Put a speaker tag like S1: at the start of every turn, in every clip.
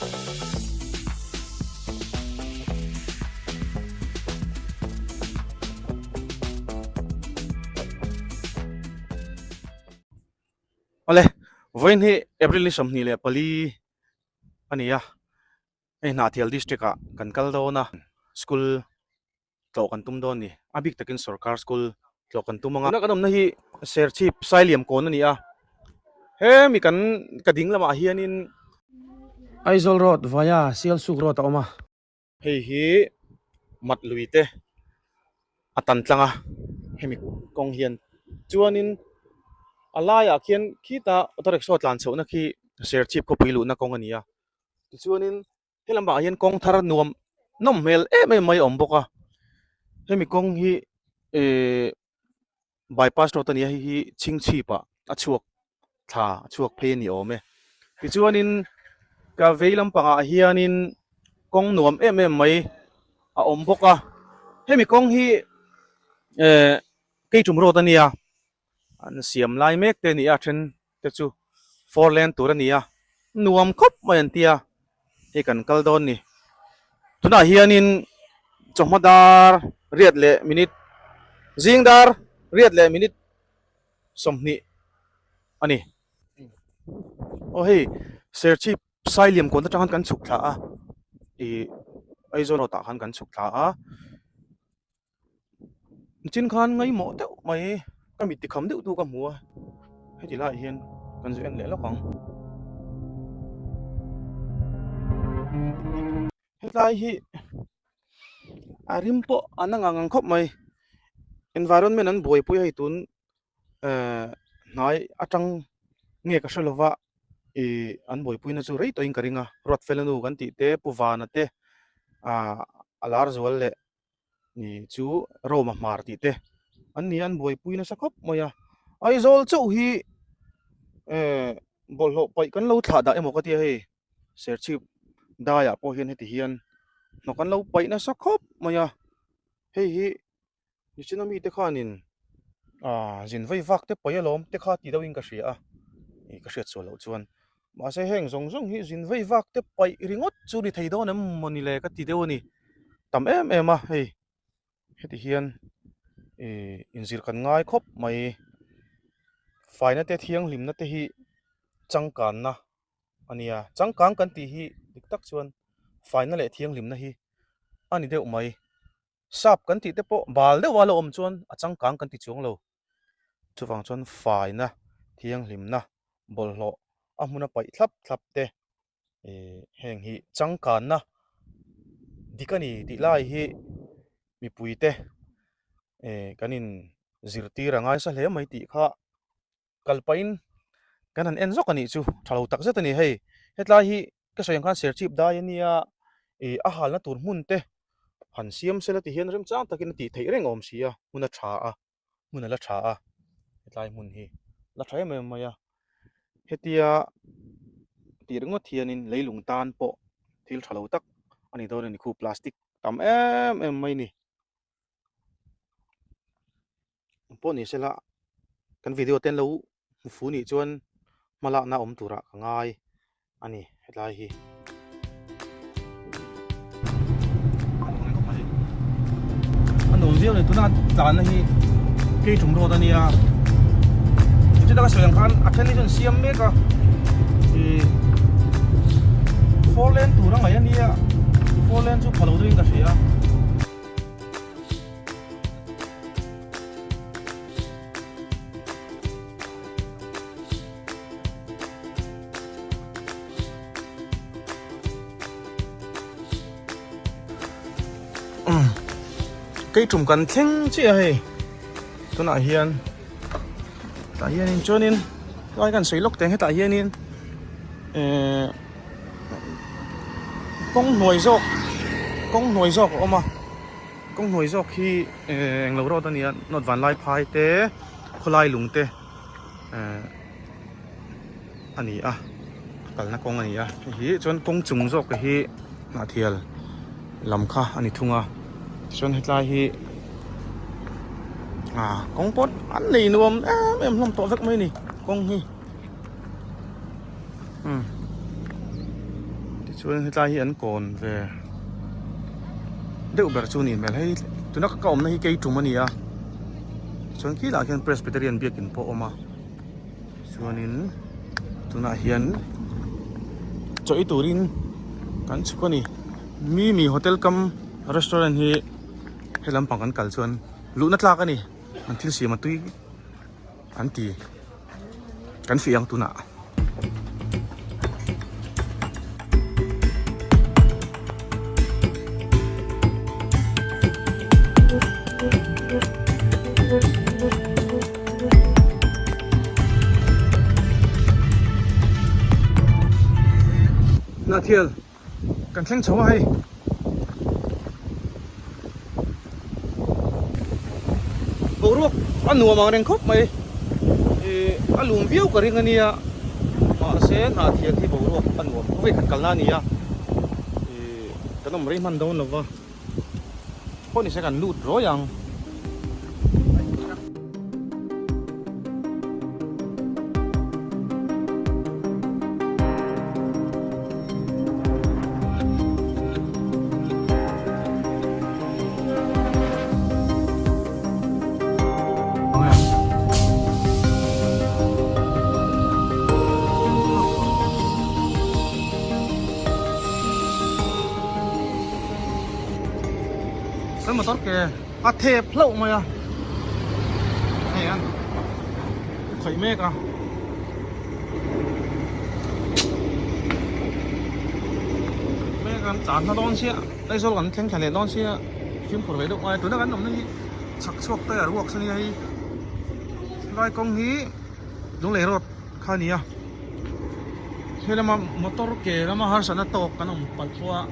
S1: Ole, voin hi April ni somni le pali ania. Na thial district a kan kal do na school to kan tum do ni. Abik takin sarkar school to kan tumanga. Na kanom na hi ser chief Sailiam kon ani a. He mi kan kading lama hianin Aizol Road via Sial Suk Road a oma. Hei hi mat luite atan tlanga hemi kong hian chuanin alaya khian kita otorek so tlan chho na khi ser chief ko pilu na kong ania chuanin helamba hian kong thar nuam nom mel mai om boka hemi kong hi bypass road ania hi chingchi pa achuak tha chuak phe ni ome ti chuanin ka veilam panga hianin kong nuam mai a om boka hemi kong hi cây trùng road ania an siam lai mek te ni a then te chu four lane tur ania nuam khop mai an tia he kan kal don ni tuna hianin chongmadar riat le minute zingdar riat le minute somni ani o hei ser chi Sailiam kon ta tang kan chuk tha a e aizo ta han kan chuk tha a chin khan ngai mo te mai ka mi ti kham deuh tu ka hmu a heti lai hian kan zu en le lokang hetlai hi arimpo anang angang khop mai environment an boi pui hai tun nai atang nge ka shalova an boi pui na chu rei to in karinga rot felanu kan ti te puwana te alar zual le ni chu roma mar ti te an ni an boi pui na sakop moya aizol chu hi bol ho pai kan lo thla da emo ka ti hei ser chi daya po hian heti hian no kan lo pai na sakop moya hei hi ni chinami te khanin zin vai vak te pai alom te kha ti do in ka hria a ka hriat so lo chuan ma se heng zong zong hi zin vai vak te pai ringot chu ni thei do nam moni le ka ti deu ni tam em a hei heti hian inzir kan ngai khop mai faina te thiang limna te hi changkan na ania changkang kan ti hi diktak chuan faina le thiang limna hi ani deuh mai sap kan ti te po bal deuh walo om chuan a changkang kan ti chung lo chuwang chuan faina thiang limna bolhlo a hmuna pai thlap thlap te heng hi changkan na dikani ti lai hi mi puite kanin zirti rangai sa hle mai ti kha kalpain kanan enzo kani chu thalo tak zetani hei hetlai hi ka soyang khan ser chip dai ania a hal na tur hmun te han siam sela ti hian rem chang takin ti thei reng om sia huna tha a huna la tha a hetlai hmun hi la thai mai maya hetia ti rengo thianin leilung tan po thil thalo tak ani dor ni khu plastic tam em mai ni po ni sela kan video ten lo fu ni chuan mala na om tura ngai ani hetlai hi anom viau le tuna tan hi cây trùng road ania chu da ka soyang khan athen ni chun siam me ka four lane tura ngai ania four lane chu phalo doing ka hria cây trùng cần theng chi a hei tuna hian ta hianin chuanin lai kan soilok teng heta hianin kong hnuai zawk oma kong hnuai zawk hi englo ro tania not van lai phai te khulai lung te ani a kalna kong ani a hi chuan kong chung zawk hi na thial lam kha ani thunga chuan hetlai hi kong pot an nei nuam em hlom to vek mai ni kong hi ti chuan hetlai hi an kon ve deuh ber chu nin mel hei tuna ka om na hi kei tum ania chuan ki la hian presbyterian biakin po oma chuanin tuna hian choi turin kan chukani mi hotel kam restaurant hi helam pang kan kal chuan luhna tlak ani an thil siam atui an ti kan fiang tuna na thial kan thleng chawa hei borok anu mang reng khop mai alum viu ka ring ania ma se na thial hi borok anu ve khat kalna nia kanom rei man don lova poni se kan lut ro yang cái motor kìa thẹp lậu mày à này ăn thấy mê cả mê cả chán nó đón xe đây số gần thanh này đón xe phim phổ biến được ngoài tôi đã gắn đồng này sặc sụp tay ở ruột sân này lại công hí đúng lẽ rồi khai nhỉ thế là mà motor kìa là mà har sana top cái nó bật qua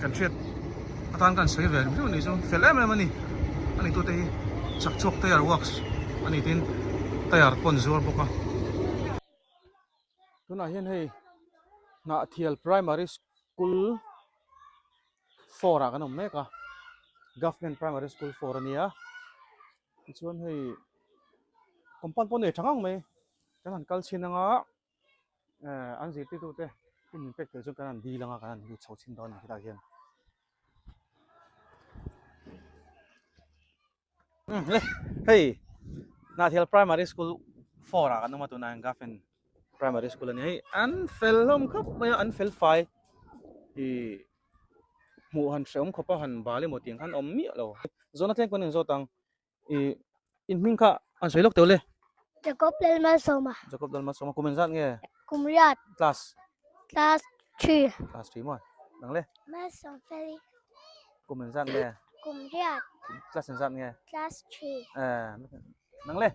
S1: cần chuyện tan kan soi vel ni so felem mani ani to te chak chok tayar works ani tin tayar pon zor boka tuna hian hei na thial primary school 4 a kanom meka government primary school 4 ania chuan hei compound pon e thangang mai kan han kal chinanga an ji ti tu te tin pek te chu kan an di langa kan an lu chau chin don hi ta hian hey na thial primary school 4 a kan ma tu na government primary school ani hei an fel lom khop mai an fel fai hi mu han seom khopa han bali mo ting han om mi lo zona tleng kon zo tang in ming kha an soilok tole
S2: Jacob
S1: dalma soma kumen zat nge
S2: Kumriat
S1: class
S2: 3
S1: class 3 mo nang le
S2: Mason Feli
S1: kumen zat nge
S2: Kumriat
S1: class zat nge
S2: class 3
S1: nang le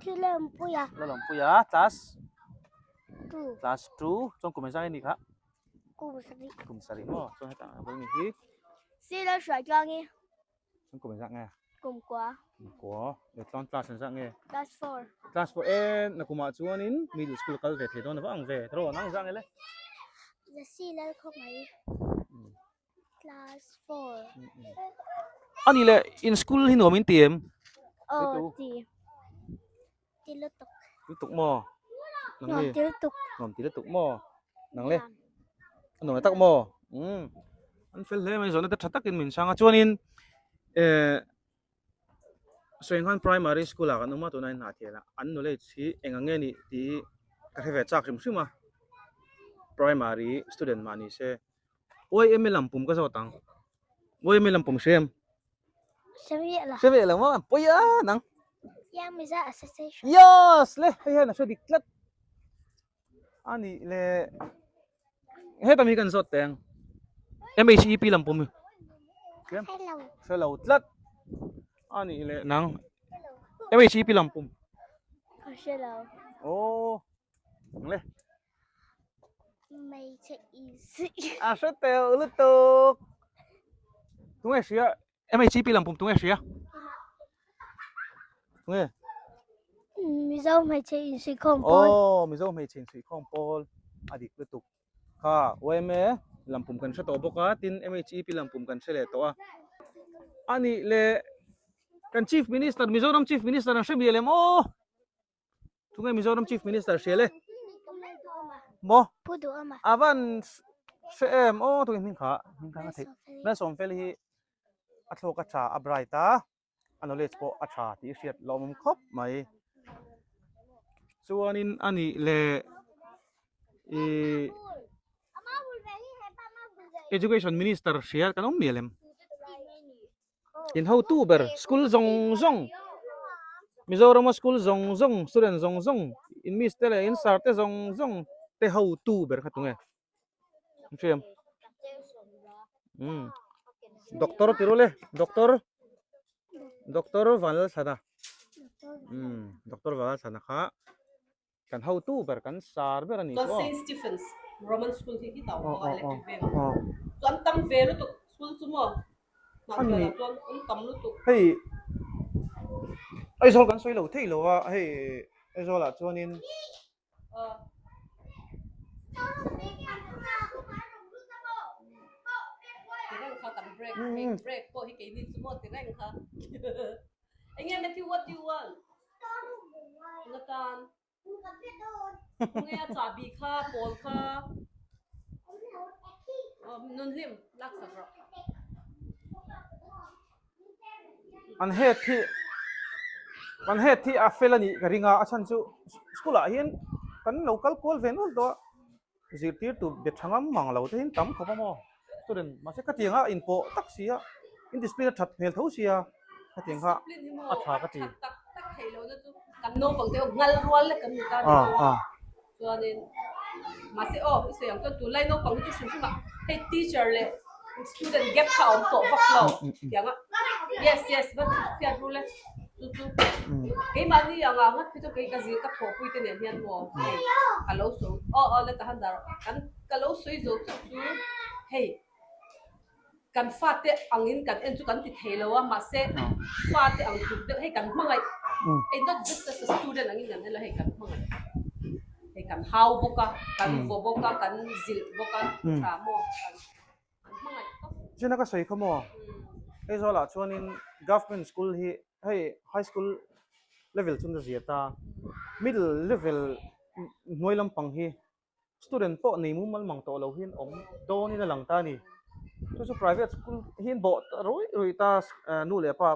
S2: Thilam Puya
S1: lo lom puya class
S2: 2
S1: chong kumen zat ni kha
S2: Kumsari
S1: kum sari mo chong heta bol ni hi
S2: Sila Shuai Gangi
S1: chong kumen zat nge
S2: Kumkwa
S1: ko le tlon class zat nge
S2: class 4
S1: class 4 na kuma chuanin middle school kal ve thedon ba ang ve tro nang zang ele
S2: The Sila Komai class 4
S1: ani le in school hinom in tiem
S2: Oh ti Tilutuk
S1: tuk mo nang
S2: Nom
S1: le
S2: Tilutuk
S1: nom ti tuk mo nang le ano tak mo an fel le mai zona ta thatakin min sanga chuanin Soenghan primary school a kanuma to nine hathela an knowledge hi engange ni ti ka heve chak rim sima primary student mani se oi emlam pum ka zotang oi emlam pum sem
S2: Shamila
S1: sebe la mo poya nang
S2: Yang Miza Association
S1: yes le he na so diklat ani le he tam hi kan zot teng MHEP lampum kem
S2: Hello
S1: selo tlat ani le nang MHEP lampum
S2: Hello
S1: oh le
S2: Mày chạy easy
S1: số tèo lít tục đúng rồi xía em ấy chỉ bị làm bùng đúng rồi xía đúng rồi
S2: Mizo mày chạy easy không bol
S1: oh mình dâu mày chỉnh suy không pol adik lít tục ha ôi mẹ làm bùng cần sẽ tổ bốc á tin em ấy chỉ bị làm bùng cần sẽ lệ tổ à ani le kan chief minister Mizoram chief minister ang siya bilem oh đúng rồi Mizoram chief minister siya le mo
S2: Pudu ama.
S1: avan se em o tu hin kha thei na som fel hi a thlo ka cha a brighta knowledge po a tha ti hriat lom khop mai chuanin ani le e education minister share kanom mielem in how to ber school zong zong Mizoram school zong zong student zong zong in mis tele in sarte zong zong te how to ber khatunge chem doktor tirole doktor wal sada doktor wal sana kha kan how to ber kan sar ber ani
S3: So
S1: ko
S3: Saint Stephen's Roman School hi tau electric veil. So an tam veil tu school tu mo.
S1: Ani.
S3: So an tam lu tu.
S1: hey ai zol kan soi lo thei lo wa hey ai zola chuanin
S3: Tireng kha kan break po hi ke ni tu mo tireng kha. Anh em Matthew, what do you want? Natan. Nghe trả bị kha, bol kha. Nun lim, lắc sập rồi.
S1: an het thi a felani ka ringa a chan chu school a hian kan local call ven hol to zirtir tu bethangam manglo te hin tam khopa mo student ma se ka tinga in po taksia in display that mel tho sia ka tinga a tha ka ti
S3: Tak thầy lo na tu. Kan no pang teo ngal rual le kan ni ta. Cho nên mà sẽ sẽ yang tu lai no pang tu sim sim hey teacher le student gap ka om to vak lo. Yang yes but fiat rule tu cái mà đi yang ngat pi to cái gì ka pho pui te ne hian mo hey alo so le ta han dar kan kalo soi zo tu hey kan phát te angin kan en chu kan ti thelo ma se phát te ang tu hey kan mangai hey not just as a student angin kan la hey kan mangai hey kan how boka kan vo boka kan zil boka tra mo kan mangai
S1: chena ka sei khomo ai zola chuanin government school hi hey high school level chun ziata middle level noilam pang hi student po nei mu mal mang to lo hin om do ni na lang ta ni chu private school hin bo roi ta nu le pa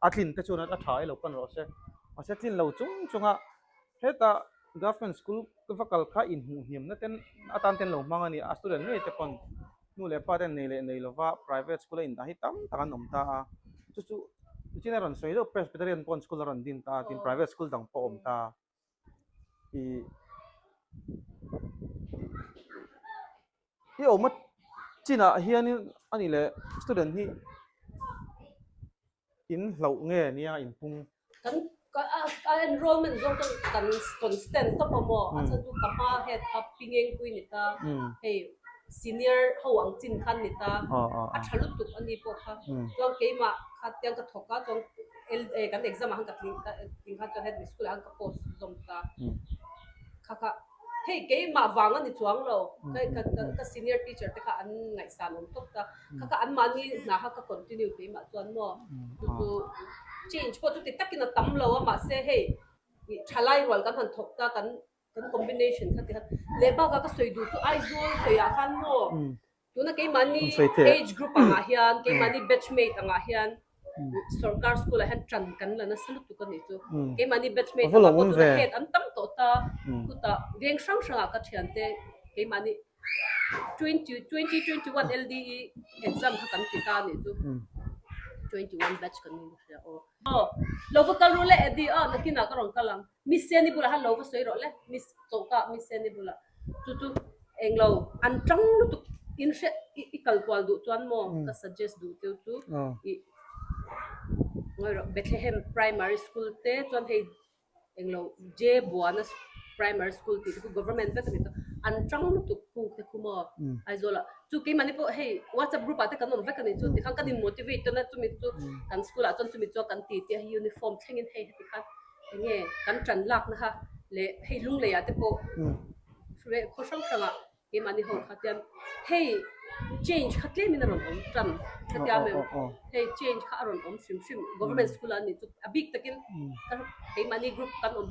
S1: atlin te chuna a thai lo pan ro se a se tin lo chung chunga heta government school ka fakal kha in hu him na ten atan ten lo mangani a student nei te pon nu le pa ten nei lo wa private school in da hi tam takan om ta chu china ron soi do presbyterian pon school ron din ta tin private school dang po om ta i omat china hian ani le student hi in lo nge nia in pung
S3: kan enrollment zo kan constant to mo asa tu kama head up pingeng kuin nita hey senior hawang chin khan nita a thalut tu ani po kha to ke ma khat yang ka thoka tong kan exam han ka ting kha to head school han ka post zom ta kha hey ke ma wang ani chuang lo ka senior teacher te kha an ngai san on tok ta kha an mani na ha ka continue ke ma chuan mo tu change po tu ti takin na tam lo ma se hey thalai rol kan han thok ta kan combination kha ti ha leba ka soi du tu ai zo so ya khan mo tu na ke mani age group anga hian ke mani batchmate anga hian sarkar school han tran kan la na salut tu kan ni tu ke mani batchmate anga po tu head an tam to ta ku ta reng sang sang ka thian te ke mani 2021 LDE exam kha kan ti ta ni tu 21 batch kan ni ya lo va kalu le edi nakina ka rong kalang miss ni bula ha lo va soi ro le miss choka miss ni bula tu englo an tang lu tu in se I kal kwal du chuan mo ka suggest du tu I ngoi ro Bethlehem primary school te chuan hei englo je buana primary school ti ku government ba tu an tang lu tu ku te ku mo aizola chu ke mani po hey WhatsApp group ate kanon ve kan chu ti khan kan motivate to na chu mi chu kan school a chon chu mi chu kan ti ti uniform thengin hei ti khan nge kan tran lak na ha le hei lung le ya te po re ko sang sanga ke mani ho khatian hey change khatle min ron om tran khatia me hey change kha ron om sim government school ani chu a big takin ke mani group kan om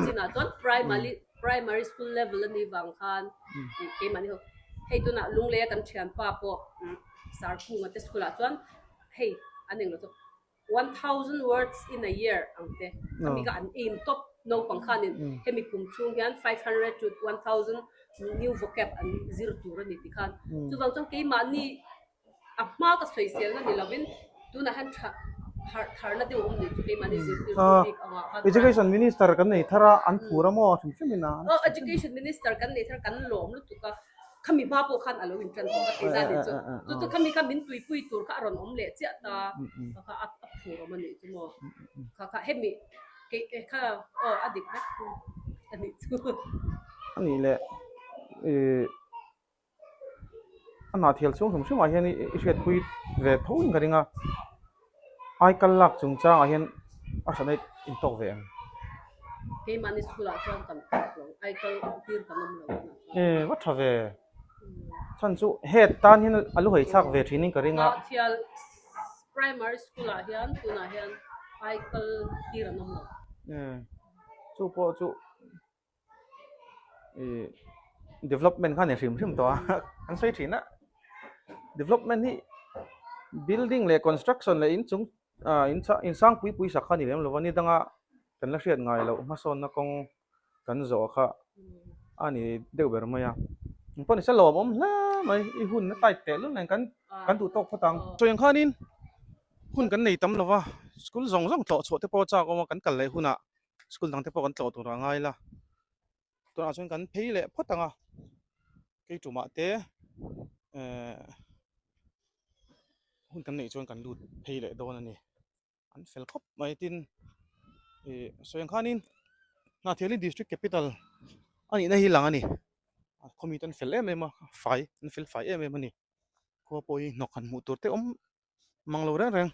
S3: china chon primary primary school level ani wang khan ke mani ho hei tu na lung le kan thian pa po sar ku ngate school a chuan hei aning lo to 1000 words in a year angte kami ka an aim top no pang khanin hemi kum chung hian 500 to 1000 new vocab and zero to rani ti khan chu wang chang ke mani a ma ka soi sel na ni lovin tu na han thar na de om ni chu ke mani zero to
S1: education minister kan nei thara an phura mo thum chimina
S3: education minister kan nei thar kan lom lu tu ka kami ma po khan alo in tran ko ka te na ni chu kami ka min tui pui tur ka ron om le chia ta ka a phura mani chu mo ka hemi ke ka adik na ani chu
S1: ani le ana thial chung thum shuma hian i hret pui ve thoin garinga ai kalak chung chang a hian a sanai in tok ve
S3: ke mani school a chang kan ai kal tir kan nom lo
S1: wa thave chan chu het tan hian alu hei thak ve thinin karinga
S3: thial primary school a hian tuna hian ai kal tir nom lo
S1: chu po chu development khan ne hrim hrim to an sei thina development hi building le construction le in chung in sang pui sakha ni lem lovani danga kan la hriat ngai lo ma son na kong kan zo kha ani deu ber maya pon se lo bom la mai I hun na tai te lu nan kan tu tok phatang so yang khanin hun kan nei tam lova school zong zong to chote po cha ko kan kal le huna school dang te po kan to tu ra ngai la to a chon kan phei le phatanga ke tu ma te hun kan nei chon kan lut phei le don ani an fel khop mai tin so yang khanin na theli district capital ani na hi lang ani committee an fel em fai an fel fai em ani ko poi nokan mu tur te mang lo reng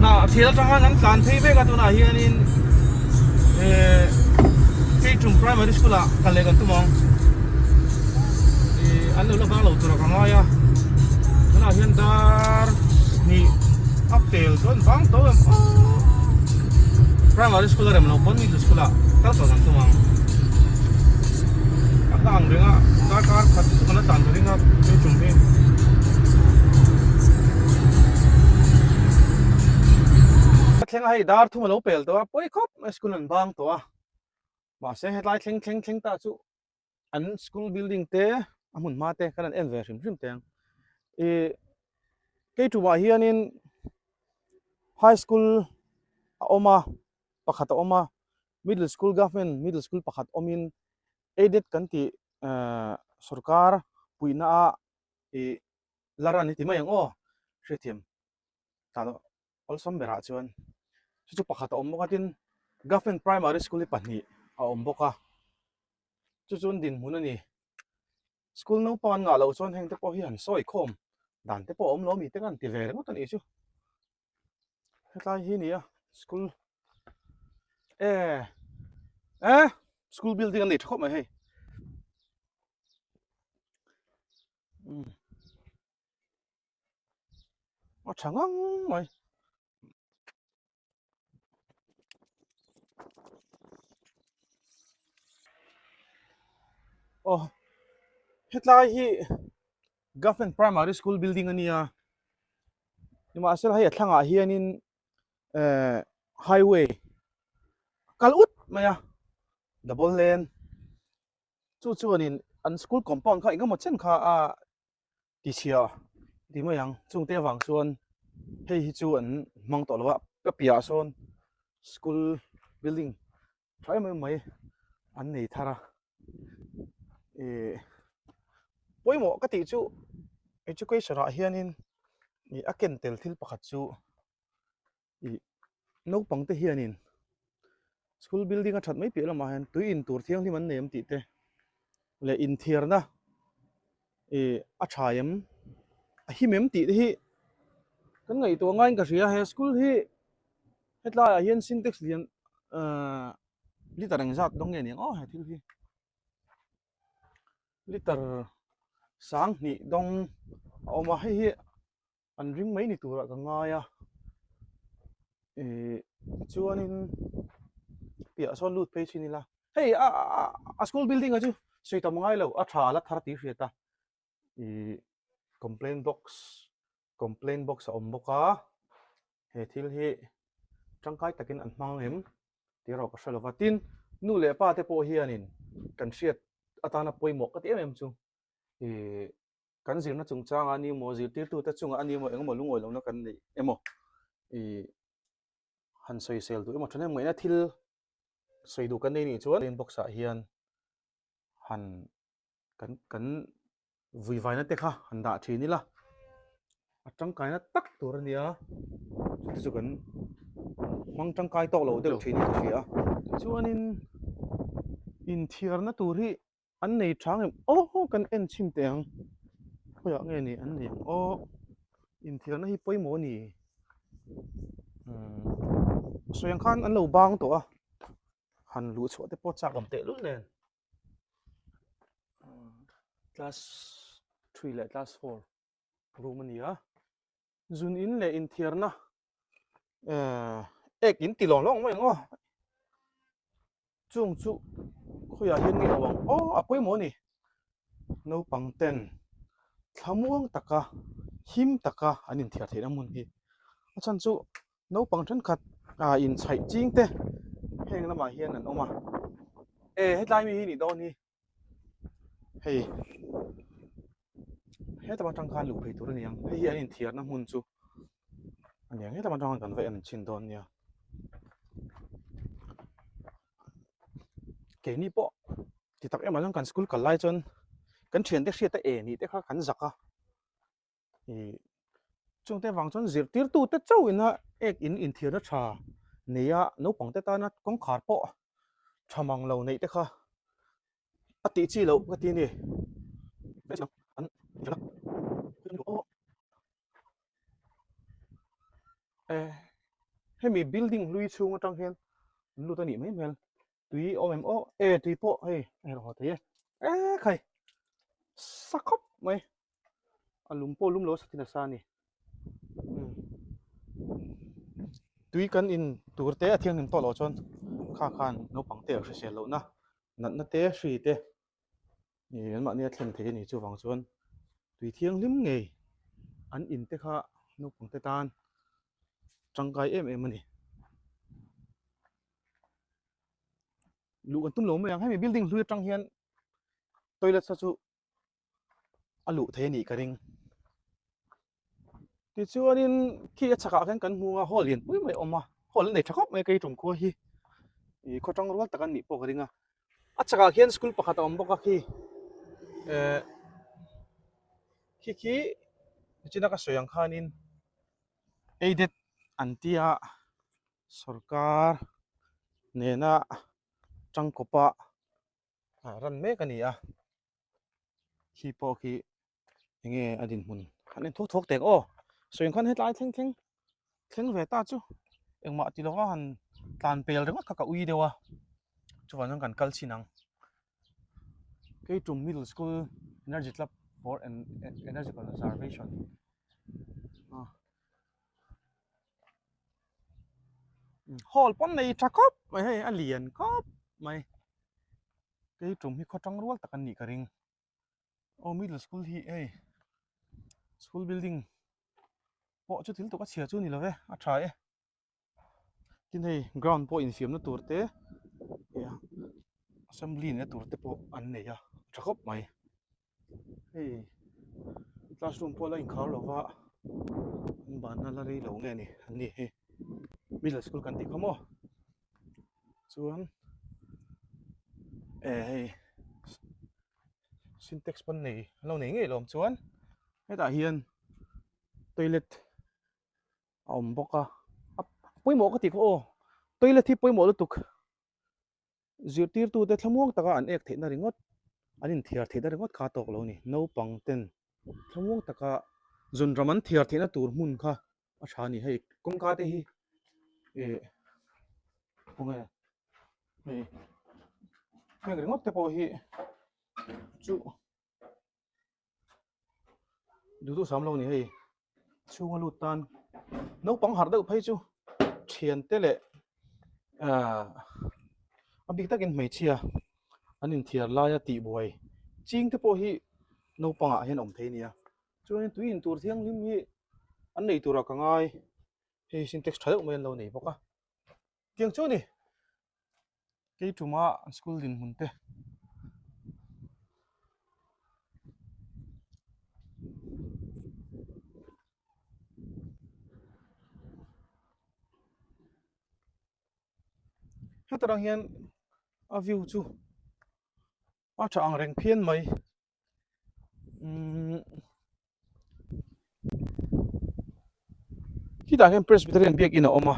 S1: na thela tanga nan tlan phei ve ka tu na hianin ke tum primary school a kale kan tu mong an lo bang lo tur ka nga ya na hian dar ni uptel don bang to primary school rem lo pon middle school a kal ka kan tu mong ak ang renga kar khat tu kana tan ringa ke tum he thleng hai dar thuma lo pel to poi khop school an bang to ma se hetlai thleng ta chu an school building te amun ma te kan en ve hrim teng ke tu wa hianin high school oma pakhat oma middle school government middle school pakhat omin aided kan ti sarkar puina larani ti mai ang hrethiam ta olsom bera chuan chu pakhat om bokatin government primary school i pahnih a om boka chu chun din mun ani school no pan nga lo chon heng te po hi han soi khom dan te po om lo mi te kan ti ve ngot ani chu hetlai hi ni school school building an ni thok mai hei a thangang mai hetlai hi government primary school building ania nima asel hai thlanga hianin highway kalut maya double lane chu anin an school compound kha inga mo chen kha a ti chia ti mo yang chung te wang chuan hei hi chu an mang to lawa ka pia son school building trai mai an nei thara poimo ka ti chu education a hianin ni aken tel thil pakhat chu no pangte hianin school building a that mai pe lama han tuin tur thiang ni man nem ti te le in thirna a thayam a himem ti hi kan ngai to ngai ka ria he school hi hetla a hian syntax lian literang zat dong ne he thil hi liter sang ni dong oma hi an ring mai ni tura ka nga ya chuanin pia son lut pe chini la hey a school building aju sui ta mangai lo a tha la thar ti hriata I complaint box a om boka he thil hi tangkai takin an hmang em ti ro ka hrelowa tin nu le pa te po hianin kan hriat atana poimo ka ti em chu I kan zirna chung chang ani mo zir tir tu ta chunga ani mo engmo lungoi lo na kan nei emo I han soi sel tu emo thane moina thil soi du kan nei ni chuan in box a hian han kan vui vai na te kha han da thi ni la atang kai na tak tur ania chu kan mang tang kai tok lo de thi ni ka hria chuan in thiar na tur hi an nei thang em kan en chim teng khoya nge ni an nei in thiar na hi poimo ni soyang khan an lo bang to a han lu chho te po chak am te lu nen class 3 le class 4 room ania zun in le in thiar na ek in tilong long mai ngo chung chu khoya hian nge awang a poimo ni no pangten thamuang taka him taka anin thiar theina mun hi achan chu no pangthan khat in chhai ching te heng lama hian an oma hetlai mi hi ni don hi hei he tama tang khan lu phei tur niang hei anin thiar na mun chu aniang he tama tang kan ve an chin don nia ke ni po ti tak em kan school kal lai chon kan thian te hriat ta ni te kha kan zaka chung te wang chon zir tir tu te chau ina ek in thiar na tha neya no pang te ta na kong khar po thamang lo nei te kha ati chi lo ka ti ni hemi building lui chung atang hian lu ta ni mai mel tui OMO tui po hei ro te khai sakop mai alum po lum lo satina sa ni tui kan in turte athiang in to lo chon kha khan no pangte a hre lo na na te hri te ni an ma ni thlen the ni chu wang chuan tui thiang lim ngei an in te kha no pangte tan changkai em ani lu kan tum lo me yang hai building hlui tang hian toilet sa chu alu the ni ka ring ti chuanin khi a chaka kan hmunga hall in pui mai oma hall nei thakop mai kai tum ko hi khotang rual takan ni po ka ringa a chaka hian school pakhat om boka khi khi china ka soyang khanin aided antia sarkar nena changkopa ran me ka ni a khi po khi nge adin mun hanin thok tek soyang khan hetlai thleng ve ta chu engma ti lo han tlan pel rengot ka ui dewa chuan kan kal chinang Keitum Middle School Energy Club for Energy Conservation hall pon nei thakop mai hei alian kop mai Keitum hi khotang rual takan ni ka ring middle school hi school building po chu thil to ka chhia chu ni lo ve a tha tin hei ground po in fiam na turte assembly ne turte po an nei a thakop mai hei classroom po la in khar lova ban na la rei lo nge ni ani he middle school kan ti khomo chuan hei syntax pon nei lo nei nge lom chuan heta hian toilet om boka poimo ka ti ko toilet hi poimo lutuk zirtir tu te thlamuang taka an ek theina ringot anin thiar theina ringot kha tok lo ni no pangten thlamuang taka zunraman thiar theina tur mun kha a tha ni hei kongka te hi konga hei ringot te po hi chu du sam lo ni hei chunga lu tan no pang har deuh phei chu thian te le abik takin mai chia anin thiar la ya ti boy ching te po hi no panga hen om thei nia chuan tuin tur thiang lim hi an nei tura ka ngai he syntax thadok men lo nei boka tiang chu ni ke tuma school din mun te hetarang hian a view chu a tha ang reng phian mai hi da hian presbyterian biak in a oma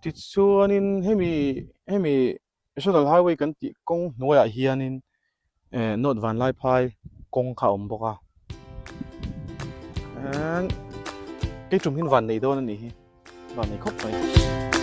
S1: ti chuanin hemi national highway kan ti kong hnuaiah hianin not van lai phai kong kha om boka an ke tum hin van nei don ani hi van nei khop mai